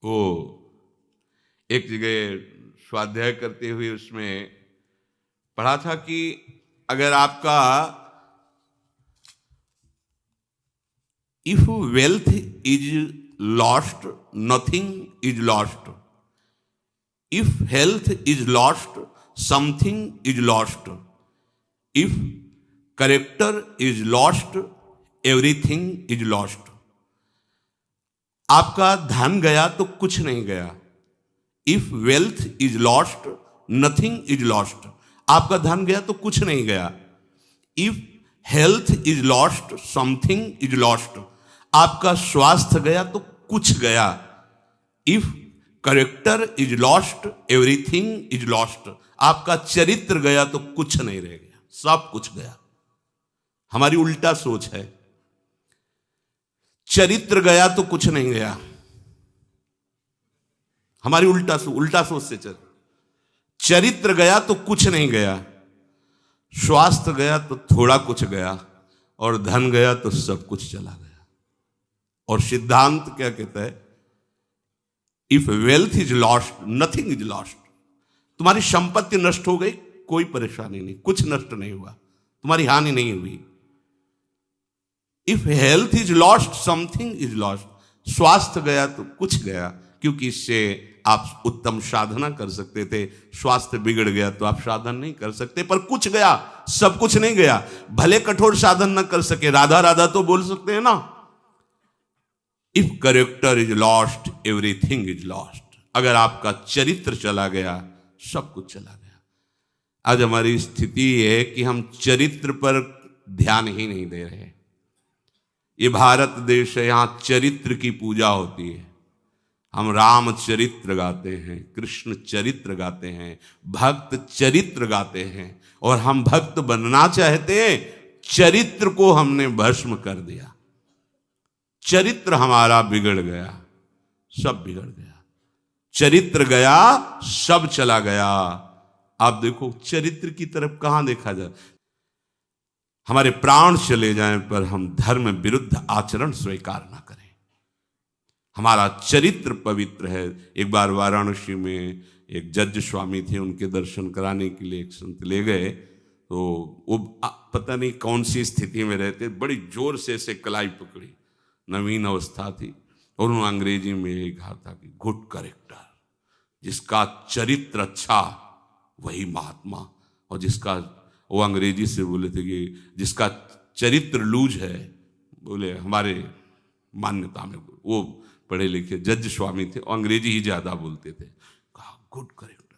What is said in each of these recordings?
वो एक जगह स्वाध्याय करते हुए उसमें पढ़ा था कि अगर आपका if wealth is lost nothing is lost, if health is lost something is lost, if character is lost everything is lost. आपका धन गया तो कुछ नहीं गया। If wealth is lost nothing is lost, आपका धन गया तो कुछ नहीं गया। If health is lost something is lost, आपका स्वास्थ्य गया तो कुछ गया। If character is lost everything is lost, आपका चरित्र गया तो कुछ नहीं रह गया, सब कुछ गया। हमारी उल्टा सोच है, चरित्र गया तो कुछ नहीं गया। हमारी उल्टा सोच से चल, चरित्र गया तो कुछ नहीं गया, स्वास्थ्य गया तो थोड़ा कुछ गया, और धन गया तो सब कुछ चला गया। और सिद्धांत क्या कहता है? If wealth is lost nothing is lost. तुम्हारी संपत्ति नष्ट हो गई, कोई परेशानी नहीं, कुछ नष्ट नहीं हुआ, तुम्हारी हानि नहीं हुई। If health is lost something is lost, स्वास्थ्य गया तो कुछ गया, क्योंकि इससे आप उत्तम साधना कर सकते थे। स्वास्थ्य बिगड़ गया तो आप साधन नहीं कर सकते, पर कुछ गया, सब कुछ नहीं गया। भले कठोर साधन न कर सके, राधा राधा तो बोल सकते हैं ना। If character is lost everything is lost, अगर आपका चरित्र चला गया सब कुछ चला गया। आज हमारी स्थिति है कि हम चरित्र पर ध्यान ही नहीं दे रहे। ये भारत देश है, यहां चरित्र की पूजा होती है। हम राम चरित्र गाते हैं, कृष्ण चरित्र गाते हैं, भक्त चरित्र गाते हैं, और हम भक्त बनना चाहते हैं, चरित्र को हमने भस्म कर दिया। चरित्र हमारा बिगड़ गया, सब बिगड़ गया। चरित्र गया, सब चला गया। आप देखो चरित्र की तरफ कहां देखा जाए। हमारे प्राण चले जाएं पर हम धर्म विरुद्ध आचरण स्वीकार ना करें। हमारा चरित्र पवित्र है। एक बार वाराणसी में एक जज स्वामी थे, उनके दर्शन कराने के लिए एक संत ले गए, तो वो पता नहीं कौन सी स्थिति में रहते, बड़ी जोर से ऐसे कलाई पकड़ी, नवीन अवस्था थी, और उन्होंने अंग्रेजी में ये कहा था कि गुड करेक्टर, जिसका चरित्र अच्छा वही महात्मा, और जिसका, वो अंग्रेजी से बोले थे कि जिसका चरित्र लूज है, बोले हमारे मान्यता में, वो पढ़े लिखे जज स्वामी थे, अंग्रेजी ही ज्यादा बोलते थे। कहा गुड करेक्टर,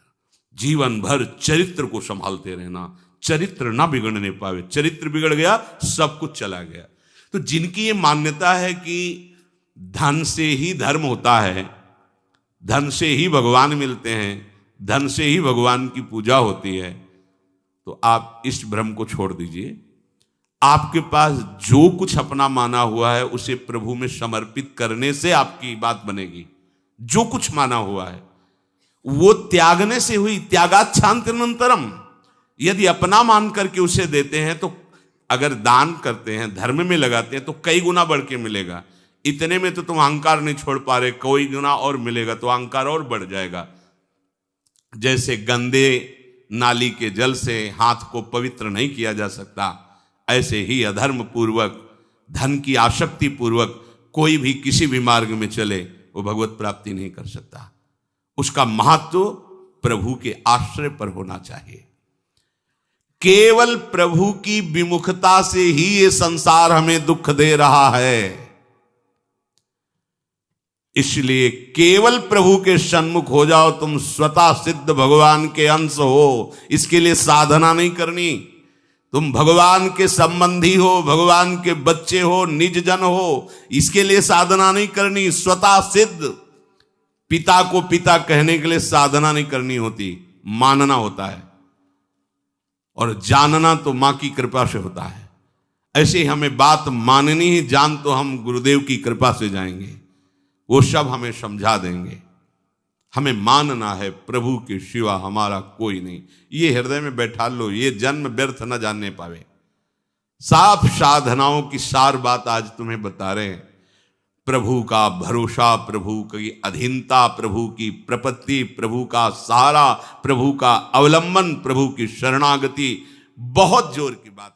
जीवन भर चरित्र को संभालते रहना, चरित्र ना बिगड़ने पावे। चरित्र बिगड़ गया सब कुछ चला गया। तो जिनकी ये मान्यता है कि धन से ही धर्म होता है, धन से ही भगवान मिलते हैं, धन से ही भगवान की पूजा होती है, तो आप इस भ्रम को छोड़ दीजिए। आपके पास जो कुछ अपना माना हुआ है उसे प्रभु में समर्पित करने से आपकी बात बनेगी। जो कुछ माना हुआ है वो त्यागने से हुई। त्यागाच्छांतिरनंतरम, यदि अपना मान करके उसे देते हैं तो, अगर दान करते हैं, धर्म में लगाते हैं, तो कई गुना बढ़ के मिलेगा। इतने में तो तुम अहंकार नहीं छोड़ पा रहे, कोई गुना और मिलेगा तो अहंकार और बढ़ जाएगा। जैसे गंदे नाली के जल से हाथ को पवित्र नहीं किया जा सकता, ऐसे ही अधर्म पूर्वक, धन की आसक्ति पूर्वक कोई भी किसी भी मार्ग में चले वो भगवत प्राप्ति नहीं कर सकता। उसका महत्व प्रभु के आश्रय पर होना चाहिए। केवल प्रभु की विमुखता से ही ये संसार हमें दुख दे रहा है। इसलिए केवल प्रभु के सन्मुख हो जाओ, तुम स्वतः सिद्ध भगवान के अंश हो। इसके लिए साधना नहीं करनी। तुम भगवान के संबंधी हो, भगवान के बच्चे हो, निज जन हो, इसके लिए साधना नहीं करनी। स्वतः सिद्ध, पिता को पिता कहने के लिए साधना नहीं करनी होती, मानना होता है, और जानना तो मां की कृपा से होता है। ऐसे ही हमें बात माननी ही, जान तो हम गुरुदेव की कृपा से जाएंगे, वो सब हमें समझा देंगे। हमें मानना है प्रभु के सिवा हमारा कोई नहीं। ये हृदय में बैठा लो, ये जन्म व्यर्थ न जानने पावे। साफ साधनाओं की सार बात आज तुम्हें बता रहे हैं। प्रभु का भरोसा, प्रभु की अधीनता, प्रभु की प्रपत्ति, प्रभु का सहारा, प्रभु का अवलंबन, प्रभु की शरणागति बहुत जोर की बात।